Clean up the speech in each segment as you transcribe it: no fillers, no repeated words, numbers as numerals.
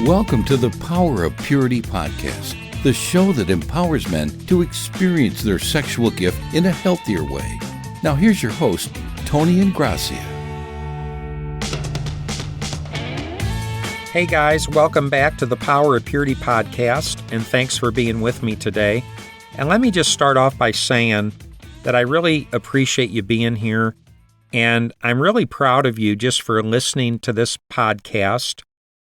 Welcome to the Power of Purity podcast, the show that empowers men to experience their sexual gift in a healthier way. Now here's your host, Tony Ingrassia. Hey guys, welcome back to the Power of Purity podcast, and thanks for being with me today. And let me just start off by saying that I really appreciate you being here, and I'm really proud of you just for listening to this podcast.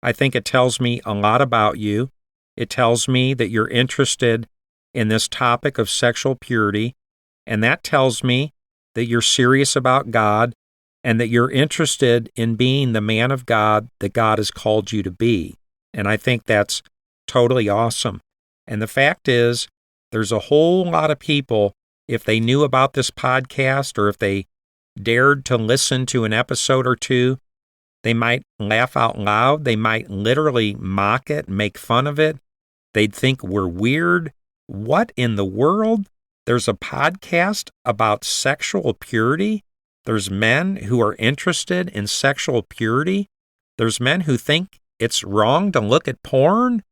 I think it tells me a lot about you. It tells me that you're interested in this topic of sexual purity, and that tells me that you're serious about God and that you're interested in being the man of God that God has called you to be. And I think that's totally awesome. And the fact is, there's a whole lot of people, if they knew about this podcast or if they dared to listen to an episode or two, they might laugh out loud. They might literally mock it, make fun of it. They'd think we're weird. What in the world? There's a podcast about sexual purity? There's men who are interested in sexual purity? There's men who think it's wrong to look at porn?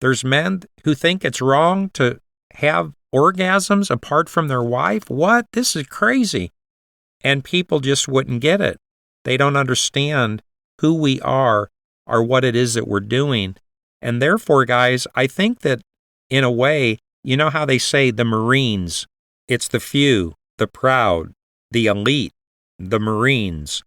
There's men who think it's wrong to have orgasms apart from their wife? What? This is crazy. And people just wouldn't get it. They don't understand who we are or what it is that we're doing. And therefore, guys, I think that in a way, you know how they say the Marines, it's the few, the proud, the elite, the Marines,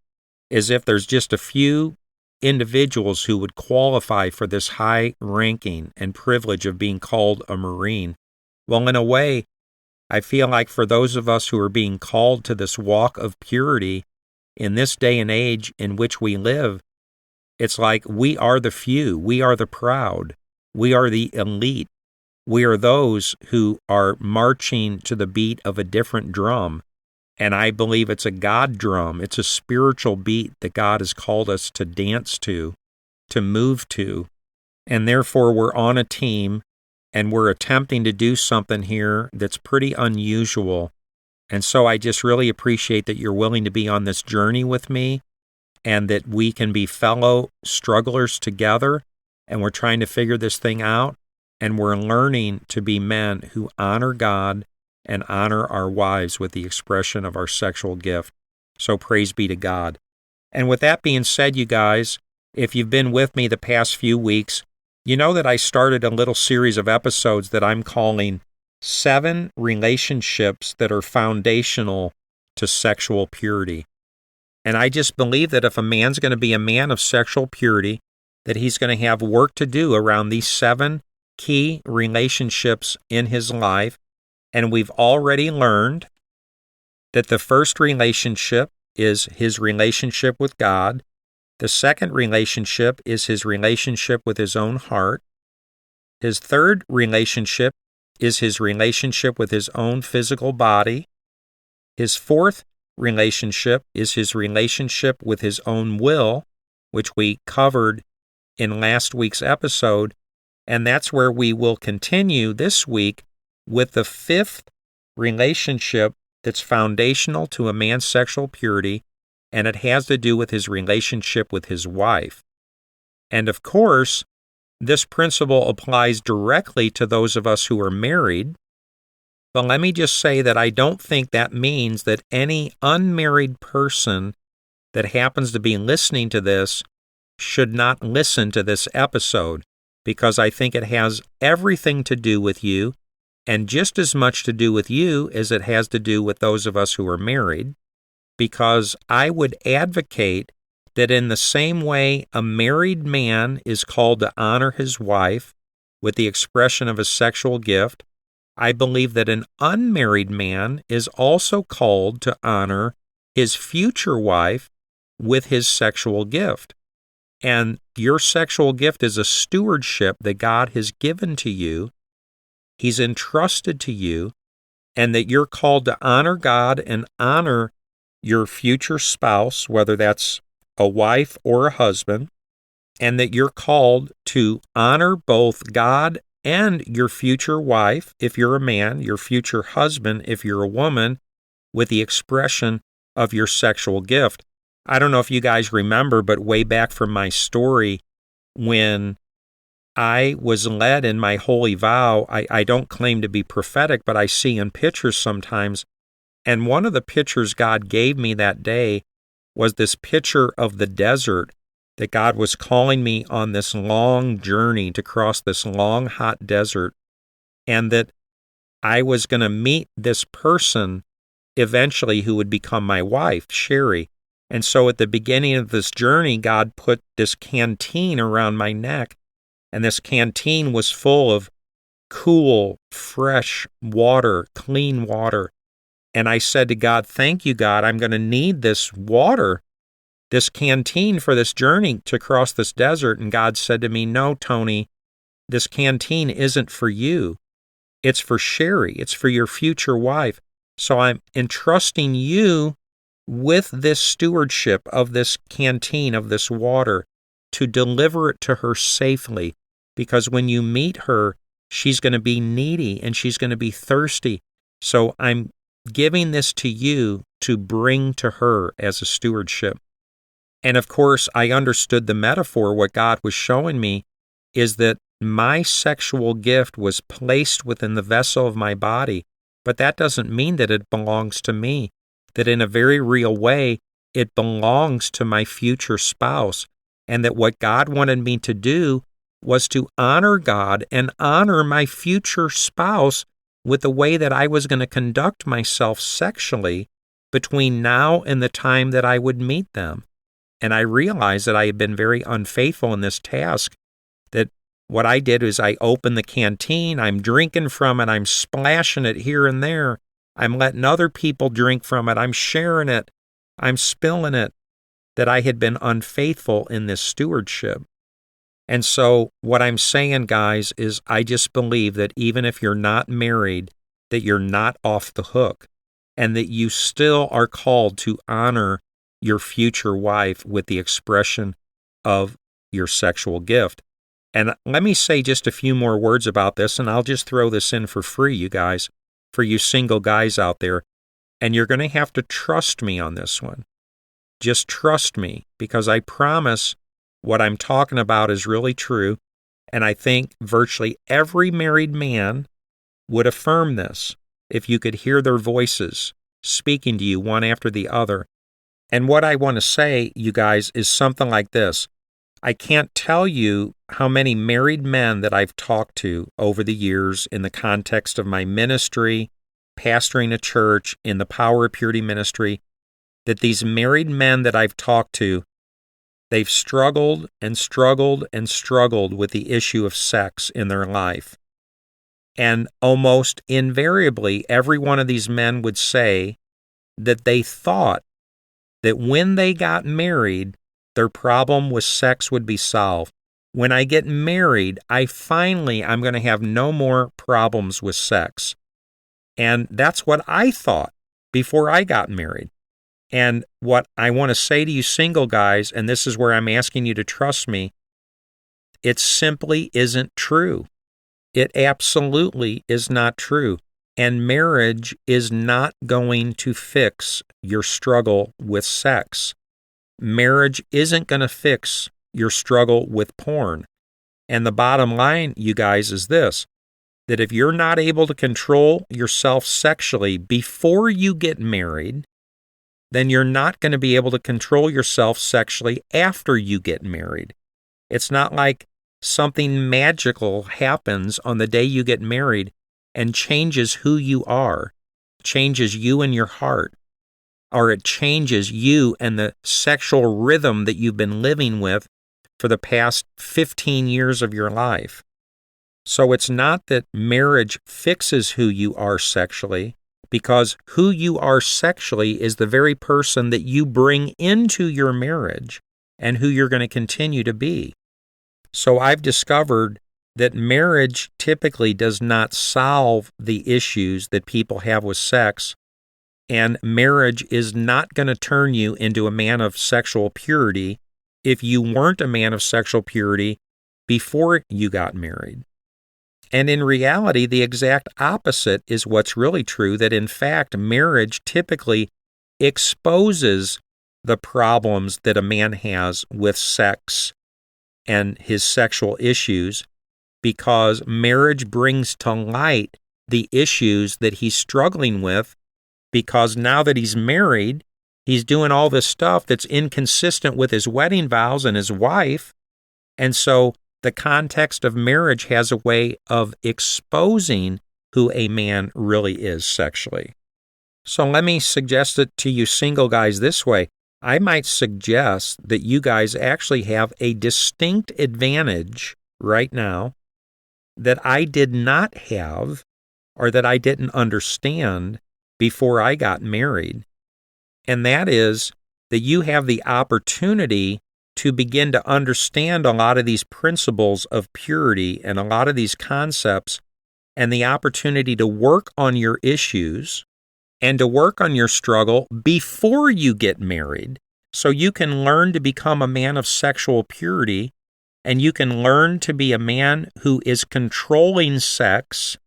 as if there's just a few individuals who would qualify for this high ranking and privilege of being called a Marine. Well, in a way, I feel like for those of us who are being called to this walk of purity in this day and age in which we live, it's like we are the few, we are the proud, we are the elite, we are those who are marching to the beat of a different drum. And I believe it's a God drum, it's a spiritual beat that God has called us to dance to move to. And therefore we're on a team and we're attempting to do something here that's pretty unusual. And so I just really appreciate that you're willing to be on this journey with me and that we can be fellow strugglers together, and we're trying to figure this thing out, and we're learning to be men who honor God and honor our wives with the expression of our sexual gift. So praise be to God. And with that being said, you guys, if you've been with me the past few weeks, you know that I started a little series of episodes that I'm calling 7 relationships that are foundational to sexual purity. And I just believe that if a man's going to be a man of sexual purity, that he's going to have work to do around these 7 key relationships in his life. And we've already learned that the first relationship is his relationship with God. The second relationship is his relationship with his own heart. His third relationship is his relationship with his own physical body. His fourth relationship is his relationship with his own will, which we covered in last week's episode, and that's where we will continue this week with the 5th relationship that's foundational to a man's sexual purity, and it has to do with his relationship with his wife. And of course, this principle applies directly to those of us who are married, but let me just say that I don't think that means that any unmarried person that happens to be listening to this should not listen to this episode, because I think it has everything to do with you, and just as much to do with you as it has to do with those of us who are married, because I would advocate that in the same way a married man is called to honor his wife with the expression of a sexual gift, I believe that an unmarried man is also called to honor his future wife with his sexual gift. And your sexual gift is a stewardship that God has given to you, He's entrusted to you, and that you're called to honor God and honor your future spouse, whether that's a wife or a husband, and that you're called to honor both God and your future wife, if you're a man, your future husband, if you're a woman, with the expression of your sexual gift. I don't know if you guys remember, but way back from my story, when I was led in my holy vow. I don't claim to be prophetic, but I see in pictures sometimes. And one of the pictures God gave me that day was this picture of the desert, that God was calling me on this long journey to cross this long, hot desert, and that I was going to meet this person eventually who would become my wife, Sherry. And so at the beginning of this journey, God put this canteen around my neck, and this canteen was full of cool, fresh water, clean water. And I said to God, thank you, God, I'm going to need this water, this canteen for this journey to cross this desert. And God said to me, no, Tony, this canteen isn't for you. It's for Sherry. It's for your future wife. So I'm entrusting you with this stewardship of this canteen, of this water, to deliver it to her safely. Because when you meet her, she's going to be needy and she's going to be thirsty. So I'm giving this to you to bring to her as a stewardship. And of course, I understood the metaphor. What God was showing me is that my sexual gift was placed within the vessel of my body, but that doesn't mean that it belongs to me, that in a very real way, it belongs to my future spouse, and that what God wanted me to do was to honor God and honor my future spouse with the way that I was going to conduct myself sexually between now and the time that I would meet them. And I realized that I had been very unfaithful in this task, that what I did is I opened the canteen, I'm drinking from it, I'm splashing it here and there, I'm letting other people drink from it, I'm sharing it, I'm spilling it, that I had been unfaithful in this stewardship. And so what I'm saying, guys, is I just believe that even if you're not married, that you're not off the hook, and that you still are called to honor your future wife with the expression of your sexual gift. And let me say just a few more words about this, and I'll just throw this in for free, you guys, for you single guys out there. And you're going to have to trust me on this one. Just trust me, because I promise what I'm talking about is really true. And I think virtually every married man would affirm this if you could hear their voices speaking to you one after the other. And what I want to say, you guys, is something like this. I can't tell you how many married men that I've talked to over the years in the context of my ministry, pastoring a church, in the Power of Purity ministry, that these married men that I've talked to, they've struggled and struggled and struggled with the issue of sex in their life. And almost invariably, every one of these men would say that they thought that when they got married, their problem with sex would be solved. When I get married, I'm going to have no more problems with sex. And that's what I thought before I got married. And what I want to say to you single guys, and this is where I'm asking you to trust me, it simply isn't true. It absolutely is not true. And marriage is not going to fix your struggle with sex. Marriage isn't going to fix your struggle with porn. And the bottom line, you guys, is this, that if you're not able to control yourself sexually before you get married, then you're not going to be able to control yourself sexually after you get married. It's not like something magical happens on the day you get married and changes who you are, changes you and your heart, or it changes you and the sexual rhythm that you've been living with for the past 15 years of your life. So it's not that marriage fixes who you are sexually, because who you are sexually is the very person that you bring into your marriage and who you're going to continue to be. So I've discovered that marriage typically does not solve the issues that people have with sex, and marriage is not going to turn you into a man of sexual purity if you weren't a man of sexual purity before you got married. And in reality, the exact opposite is what's really true, that in fact, marriage typically exposes the problems that a man has with sex and his sexual issues, because marriage brings to light the issues that he's struggling with, because now that he's married, he's doing all this stuff that's inconsistent with his wedding vows and his wife. And so the context of marriage has a way of exposing who a man really is sexually. So let me suggest it to you single guys this way. I might suggest that you guys actually have a distinct advantage right now that I did not have, or that I didn't understand before I got married. And that is that you have the opportunity to begin to understand a lot of these principles of purity and a lot of these concepts, and the opportunity to work on your issues and to work on your struggle before you get married, so you can learn to become a man of sexual purity, and you can learn to be a man who is controlling sex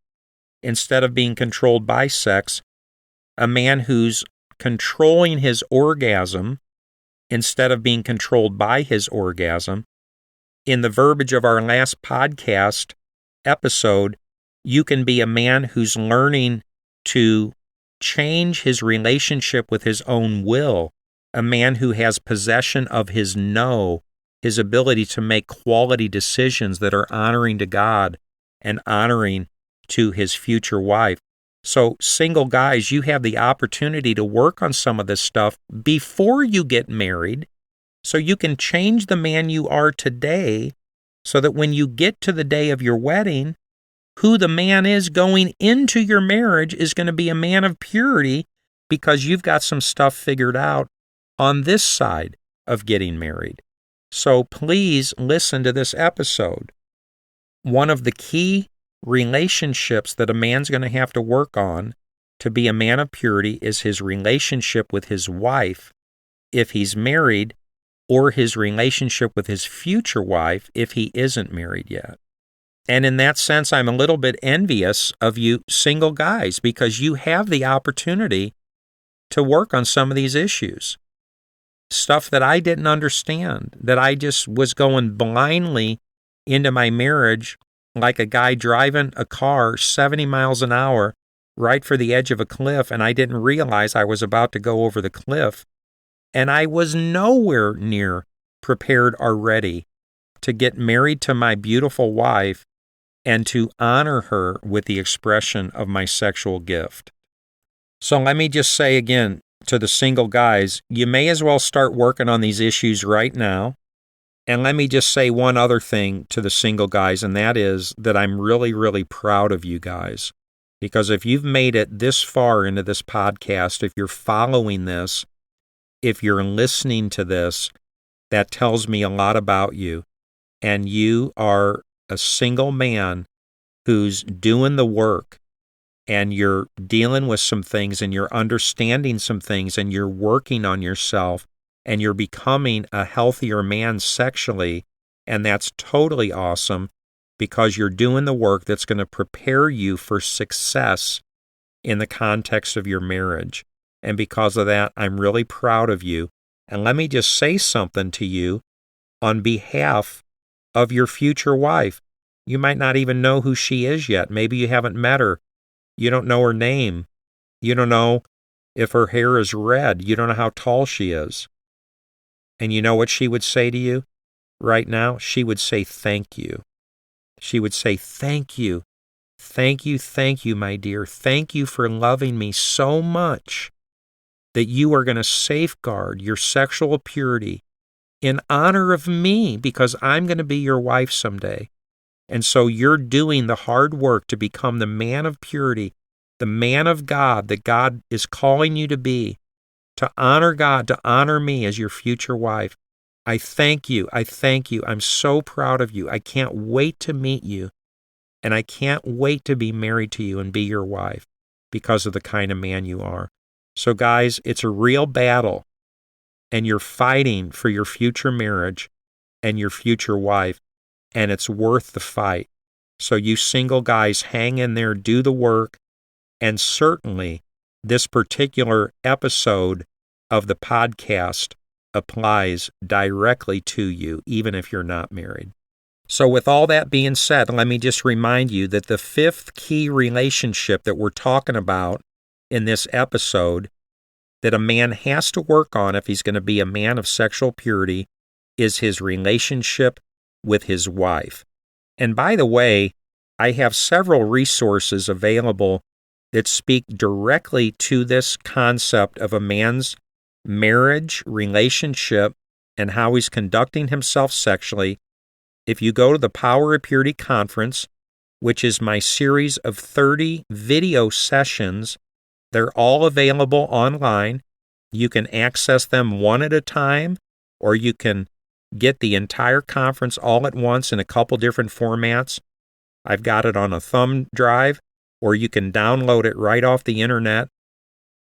instead of being controlled by sex, a man who's controlling his orgasm instead of being controlled by his orgasm. In the verbiage of our last podcast episode, you can be a man who's learning to change his relationship with his own will, a man who has possession of his know, his ability to make quality decisions that are honoring to God and honoring to his future wife. So, single guys, you have the opportunity to work on some of this stuff before you get married, so you can change the man you are today, so that when you get to the day of your wedding, who the man is going into your marriage is going to be a man of purity, because you've got some stuff figured out on this side of getting married. So please listen to this episode. One of the key relationships that a man's going to have to work on to be a man of purity is his relationship with his wife if he's married, or his relationship with his future wife if he isn't married yet. And in that sense, I'm a little bit envious of you single guys, because you have the opportunity to work on some of these issues. Stuff that I didn't understand, that I just was going blindly into my marriage like a guy driving a car 70 miles an hour right for the edge of a cliff, and I didn't realize I was about to go over the cliff. And I was nowhere near prepared or ready to get married to my beautiful wife and to honor her with the expression of my sexual gift. So let me just say again to the single guys, you may as well start working on these issues right now. And let me just say one other thing to the single guys, and that is that I'm really, really proud of you guys. Because if you've made it this far into this podcast, if you're following this, if you're listening to this, that tells me a lot about you. And you are a single man who's doing the work, and you're dealing with some things, and you're understanding some things, and you're working on yourself, and you're becoming a healthier man sexually, and that's totally awesome, because you're doing the work that's going to prepare you for success in the context of your marriage. And because of that, I'm really proud of you. And let me just say something to you on behalf of your future wife. You might not even know who she is yet. Maybe you haven't met her. You don't know her name. You don't know if her hair is red. You don't know how tall she is. And you know what she would say to you right now? She would say, thank you. She would say, thank you. Thank you, my dear. Thank you for loving me so much that you are going to safeguard your sexual purity in honor of me, because I'm going to be your wife someday. And so you're doing the hard work to become the man of purity, the man of God that God is calling you to be, to honor God, to honor me as your future wife. I thank you. I'm so proud of you. I can't wait to meet you, and I can't wait to be married to you and be your wife because of the kind of man you are. So guys, it's a real battle, and you're fighting for your future marriage and your future wife, and it's worth the fight. So you single guys, hang in there, do the work, and certainly this particular episode of the podcast applies directly to you, even if you're not married. So with all that being said, let me just remind you that the fifth key relationship that we're talking about in this episode that a man has to work on if he's going to be a man of sexual purity is his relationship with his wife. And by the way, I have several resources available that speak directly to this concept of a man's marriage, relationship, and how he's conducting himself sexually. If you go to the Power of Purity Conference, which is my series of 30 video sessions, they're all available online. You can access them one at a time, or you can get the entire conference all at once in a couple different formats. I've got it on a thumb drive, or you can download it right off the internet.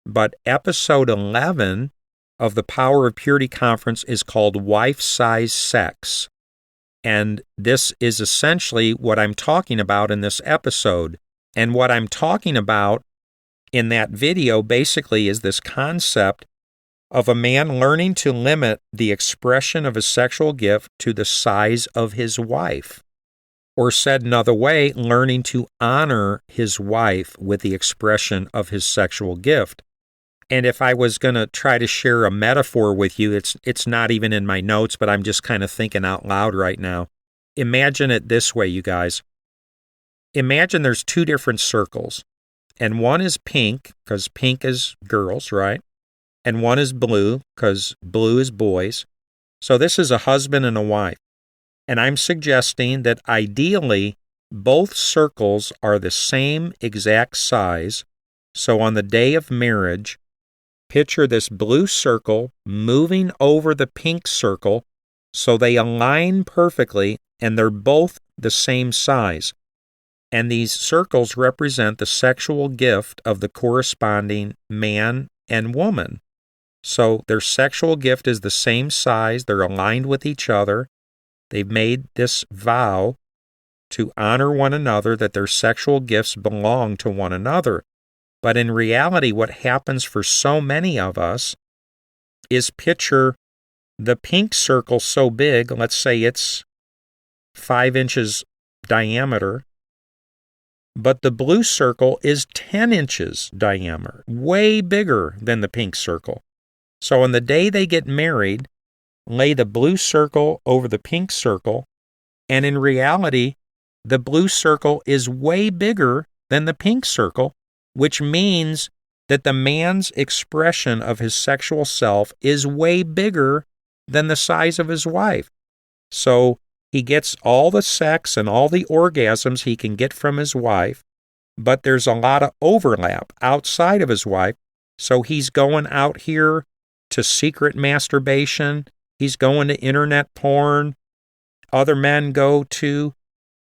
But episode 11 of the Power of Purity Conference is called Wife-Size Sex. And this is essentially what I'm talking about in this episode. And what I'm talking about in that video basically is this concept of a man learning to limit the expression of his sexual gift to the size of his wife. Or said another way, learning to honor his wife with the expression of his sexual gift. And if I was going to try to share a metaphor with you, it's not even in my notes, but I'm just kind of thinking out loud right now. Imagine it this way, you guys. Imagine there's two different circles, and one is pink, because pink is girls, right? And one is blue, because blue is boys. So this is a husband and a wife. And I'm suggesting that ideally, both circles are the same exact size. So on the day of marriage, picture this blue circle moving over the pink circle so they align perfectly and they're both the same size. And these circles represent the sexual gift of the corresponding man and woman. So their sexual gift is the same size, they're aligned with each other. They've made this vow to honor one another, that their sexual gifts belong to one another. But in reality, what happens for so many of us is picture the pink circle so big, let's say it's 5 inches diameter, but the blue circle is 10 inches diameter, way bigger than the pink circle. So on the day they get married, lay the blue circle over the pink circle, and in reality, the blue circle is way bigger than the pink circle, which means that the man's expression of his sexual self is way bigger than the size of his wife. So he gets all the sex and all the orgasms he can get from his wife, but there's a lot of overlap outside of his wife. So he's going out here to secret masturbation. He's going to internet porn. Other men go to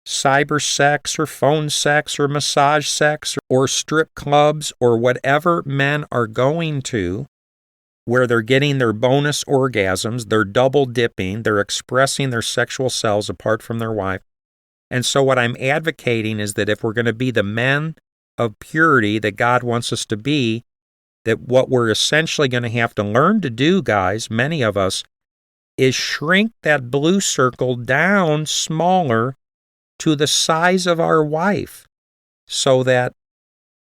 cyber sex or phone sex or massage sex or strip clubs or whatever men are going to, where they're getting their bonus orgasms, they're double dipping, they're expressing their sexual selves apart from their wife. And so what I'm advocating is that if we're going to be the men of purity that God wants us to be, that what we're essentially going to have to learn to do, guys, many of us, is shrink that blue circle down smaller to the size of our wife so that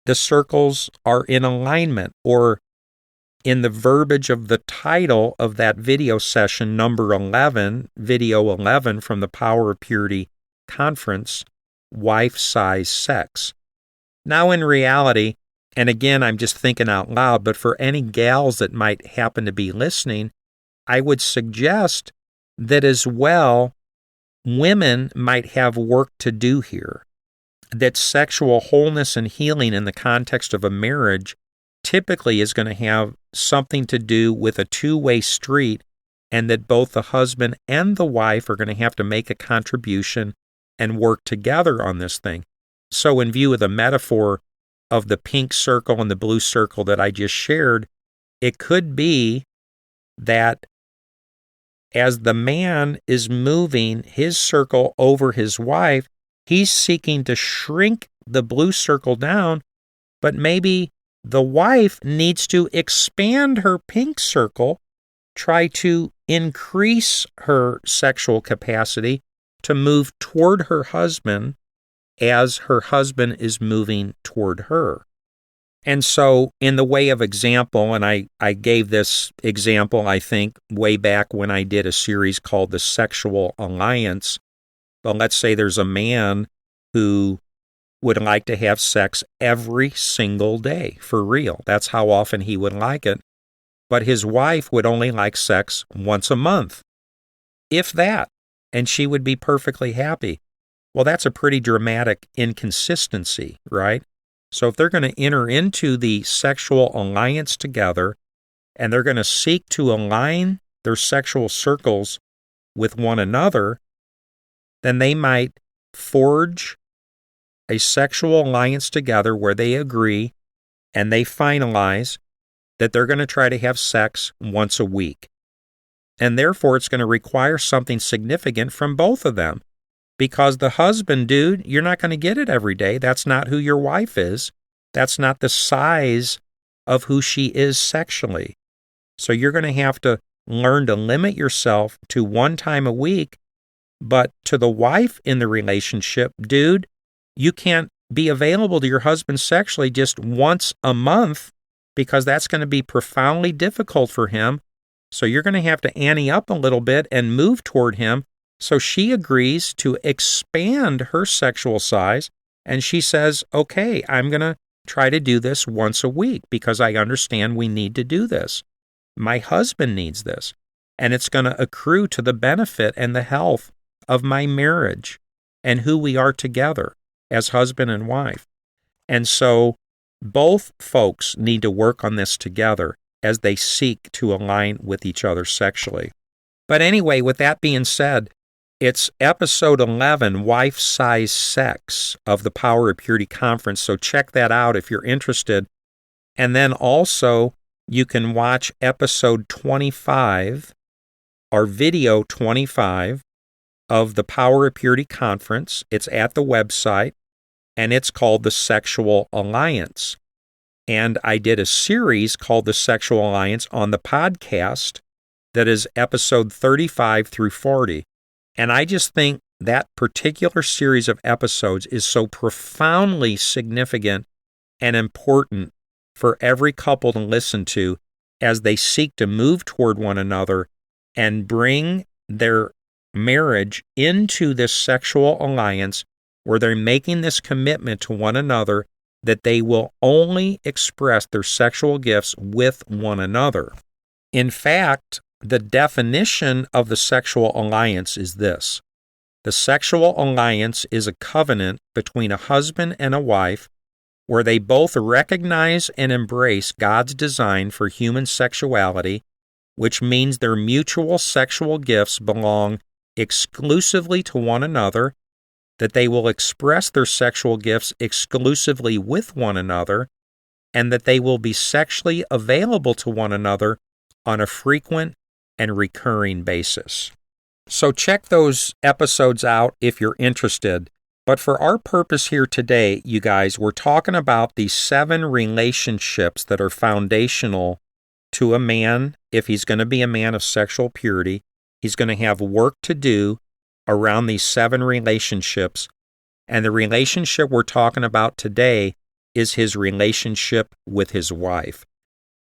the circles are in alignment, or in the verbiage of the title of that video session, number 11, video 11 from the Power of Purity Conference, Wife-Size Sex. Now in reality, and again, I'm just thinking out loud, but for any gals that might happen to be listening, I would suggest that as well, women might have work to do here. That sexual wholeness and healing in the context of a marriage typically is going to have something to do with a two-way street, and that both the husband and the wife are going to have to make a contribution and work together on this thing. So in view of the metaphor of the pink circle and the blue circle that I just shared, it could be that as the man is moving his circle over his wife, he's seeking to shrink the blue circle down, but maybe the wife needs to expand her pink circle, try to increase her sexual capacity, to move toward her husband as her husband is moving toward her. And so, in the way of example, and I gave this example, I think, way back when I did a series called The Sexual Alliance. But let's say there's a man who would like to have sex every single day, for real. That's how often he would like it. But his wife would only like sex once a month, if that, and she would be perfectly happy. Well, that's a pretty dramatic inconsistency, right? So if they're going to enter into the sexual alliance together, and they're going to seek to align their sexual circles with one another, then they might forge a sexual alliance together where they agree and they finalize that they're going to try to have sex once a week. And therefore, it's going to require something significant from both of them. Because the husband, dude, you're not going to get it every day. That's not who your wife is. That's not the size of who she is sexually. So you're going to have to learn to limit yourself to one time a week. But to the wife in the relationship, dude, you can't be available to your husband sexually just once a month because that's going to be profoundly difficult for him. So you're going to have to ante up a little bit and move toward him. So she agrees to expand her sexual size, and she says, okay, I'm going to try to do this once a week because I understand we need to do this. My husband needs this, and it's going to accrue to the benefit and the health of my marriage and who we are together as husband and wife. And so both folks need to work on this together as they seek to align with each other sexually. But anyway, with that being said, it's episode 11, Wife Size Sex, of the Power of Purity Conference, so check that out if you're interested. And then also, you can watch episode 25, or video 25, of the Power of Purity Conference. It's at the website, and it's called The Sexual Alliance. And I did a series called The Sexual Alliance on the podcast that is episode 35 through 40. And I just think that particular series of episodes is so profoundly significant and important for every couple to listen to as they seek to move toward one another and bring their marriage into this sexual alliance where they're making this commitment to one another that they will only express their sexual gifts with one another. In fact, the definition of the sexual alliance is this. The sexual alliance is a covenant between a husband and a wife where they both recognize and embrace God's design for human sexuality, which means their mutual sexual gifts belong exclusively to one another, that they will express their sexual gifts exclusively with one another, and that they will be sexually available to one another on a frequent and recurring basis. So check those episodes out if you're interested. But for our purpose here today, you guys, we're talking about these 7 relationships that are foundational to a man. If he's going to be a man of sexual purity, he's going to have work to do around these 7 relationships. And the relationship we're talking about today is his relationship with his wife.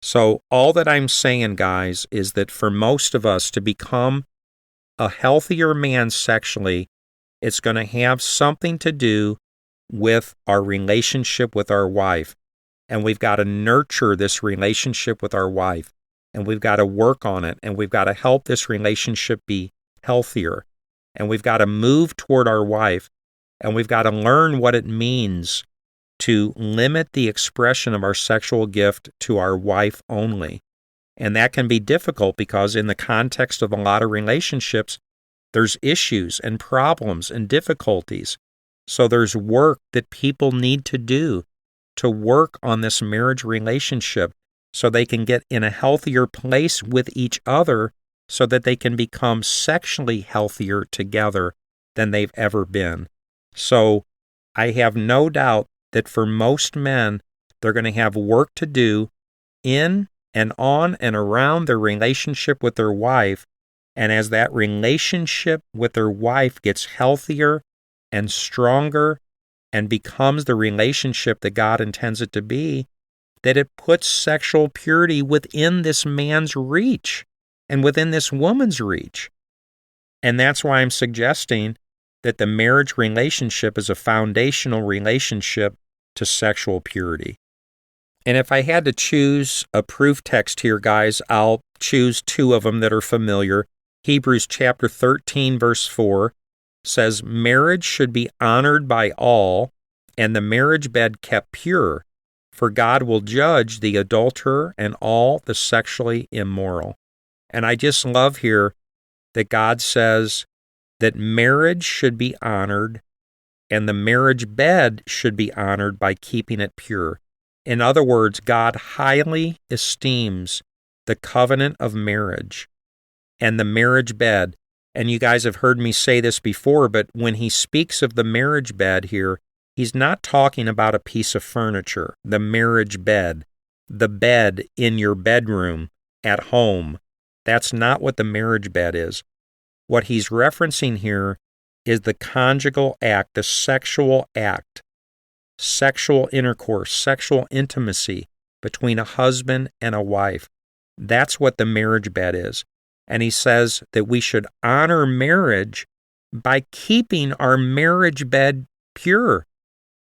So all that I'm saying, guys, is that for most of us to become a healthier man sexually, it's going to have something to do with our relationship with our wife. And we've got to nurture this relationship with our wife. And we've got to work on it. And we've got to help this relationship be healthier. And we've got to move toward our wife. And we've got to learn what it means to limit the expression of our sexual gift to our wife only. And that can be difficult because in the context of a lot of relationships, there's issues and problems and difficulties. So there's work that people need to do to work on this marriage relationship so they can get in a healthier place with each other so that they can become sexually healthier together than they've ever been. So I have no doubt that for most men, they're going to have work to do in and on and around their relationship with their wife And as that relationship with their wife gets healthier and stronger and becomes the relationship that God intends it to be, that it puts sexual purity within this man's reach and within this woman's reach. And that's why I'm suggesting that the marriage relationship is a foundational relationship to sexual purity. And if I had to choose a proof text here, guys, I'll choose two of them that are familiar. Hebrews chapter 13, verse 4 says, "Marriage should be honored by all, and the marriage bed kept pure, for God will judge the adulterer and all the sexually immoral." And I just love here that God says that marriage should be honored and the marriage bed should be honored by keeping it pure. In other words, God highly esteems the covenant of marriage and the marriage bed. And you guys have heard me say this before, but when he speaks of the marriage bed here, he's not talking about a piece of furniture, the marriage bed, the bed in your bedroom at home. That's not what the marriage bed is. What he's referencing here is the conjugal act, the sexual act, sexual intercourse, sexual intimacy between a husband and a wife. That's what the marriage bed is. And he says that we should honor marriage by keeping our marriage bed pure.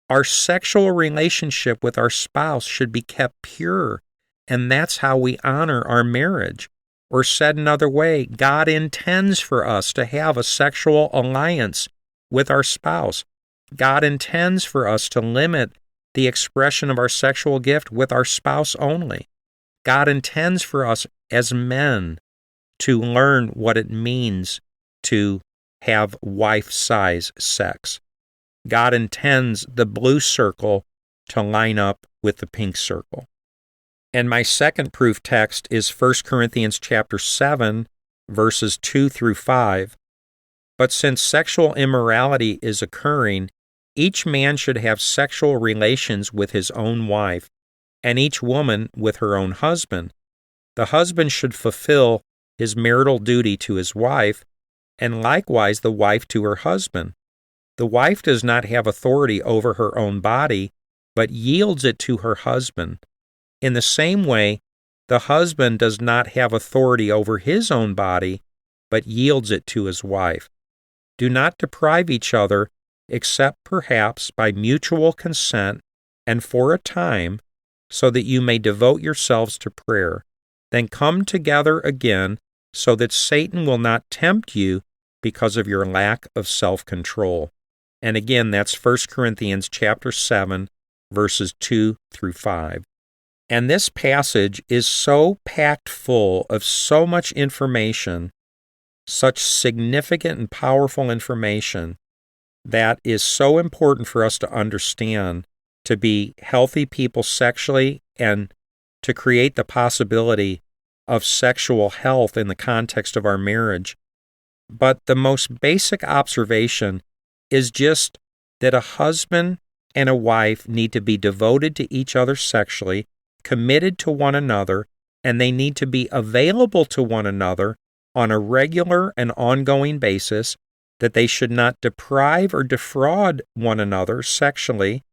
Our sexual relationship with our spouse should be kept pure, and that's how we honor our marriage. Or said another way, God intends for us to have a sexual alliance with our spouse. God intends for us to limit the expression of our sexual gift with our spouse only. God intends for us as men to learn what it means to have wife-size sex. God intends the blue circle to line up with the pink circle. And my second proof text is 1 Corinthians chapter 7, verses 2 through 5. "But since sexual immorality is occurring, each man should have sexual relations with his own wife, and each woman with her own husband. The husband should fulfill his marital duty to his wife, and likewise the wife to her husband. The wife does not have authority over her own body, but yields it to her husband. In the same way, the husband does not have authority over his own body, but yields it to his wife. Do not deprive each other, except perhaps by mutual consent and for a time, so that you may devote yourselves to prayer. Then come together again, so that Satan will not tempt you because of your lack of self-control." And again, that's 1 Corinthians chapter 7, verses 2 through 5. And this passage is so packed full of so much information, such significant and powerful information, that is so important for us to understand to be healthy people sexually and to create the possibility of sexual health in the context of our marriage. But the most basic observation is just that a husband and a wife need to be devoted to each other sexually, committed to one another, and they need to be available to one another on a regular and ongoing basis, that they should not deprive or defraud one another sexually,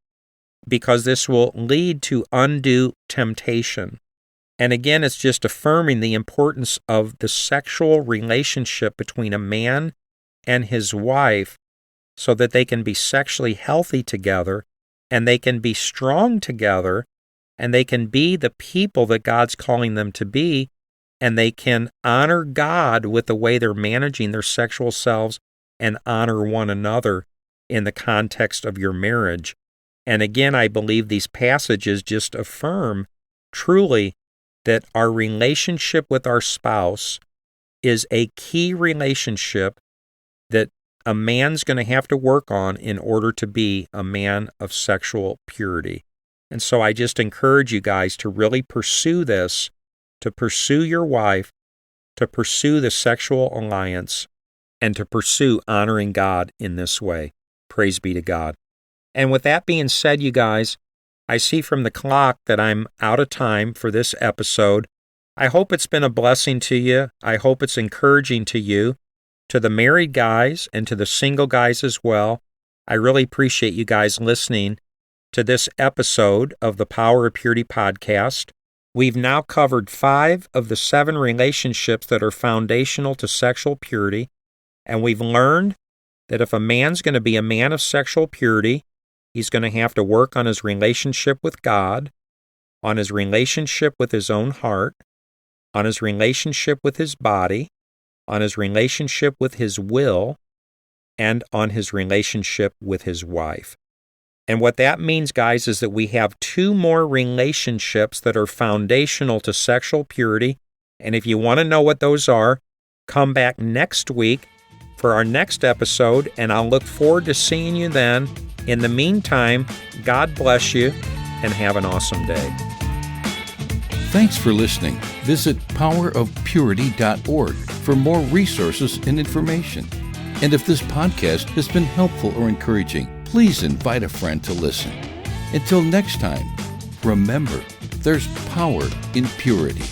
because this will lead to undue temptation. And again, it's just affirming the importance of the sexual relationship between a man and his wife so that they can be sexually healthy together and they can be strong together and they can be the people that God's calling them to be, and they can honor God with the way they're managing their sexual selves and honor one another in the context of your marriage. And again, I believe these passages just affirm truly that our relationship with our spouse is a key relationship that a man's going to have to work on in order to be a man of sexual purity. And so I just encourage you guys to really pursue this, to pursue your wife, to pursue the sexual alliance, and to pursue honoring God in this way. Praise be to God. And with that being said, you guys, I see from the clock that I'm out of time for this episode. I hope it's been a blessing to you. I hope it's encouraging to you, to the married guys and to the single guys as well. I really appreciate you guys listening to this episode of the Power of Purity podcast. We've now covered 5 of the 7 relationships that are foundational to sexual purity, and we've learned that if a man's going to be a man of sexual purity, he's going to have to work on his relationship with God, on his relationship with his own heart, on his relationship with his body, on his relationship with his will, and on his relationship with his wife. And what that means, guys, is that we have 2 more relationships that are foundational to sexual purity. And if you want to know what those are, come back next week for our next episode, and I'll look forward to seeing you then. In the meantime, God bless you, and have an awesome day. Thanks for listening. Visit powerofpurity.org for more resources and information. And if this podcast has been helpful or encouraging, please invite a friend to listen. Until next time, remember, there's power in purity.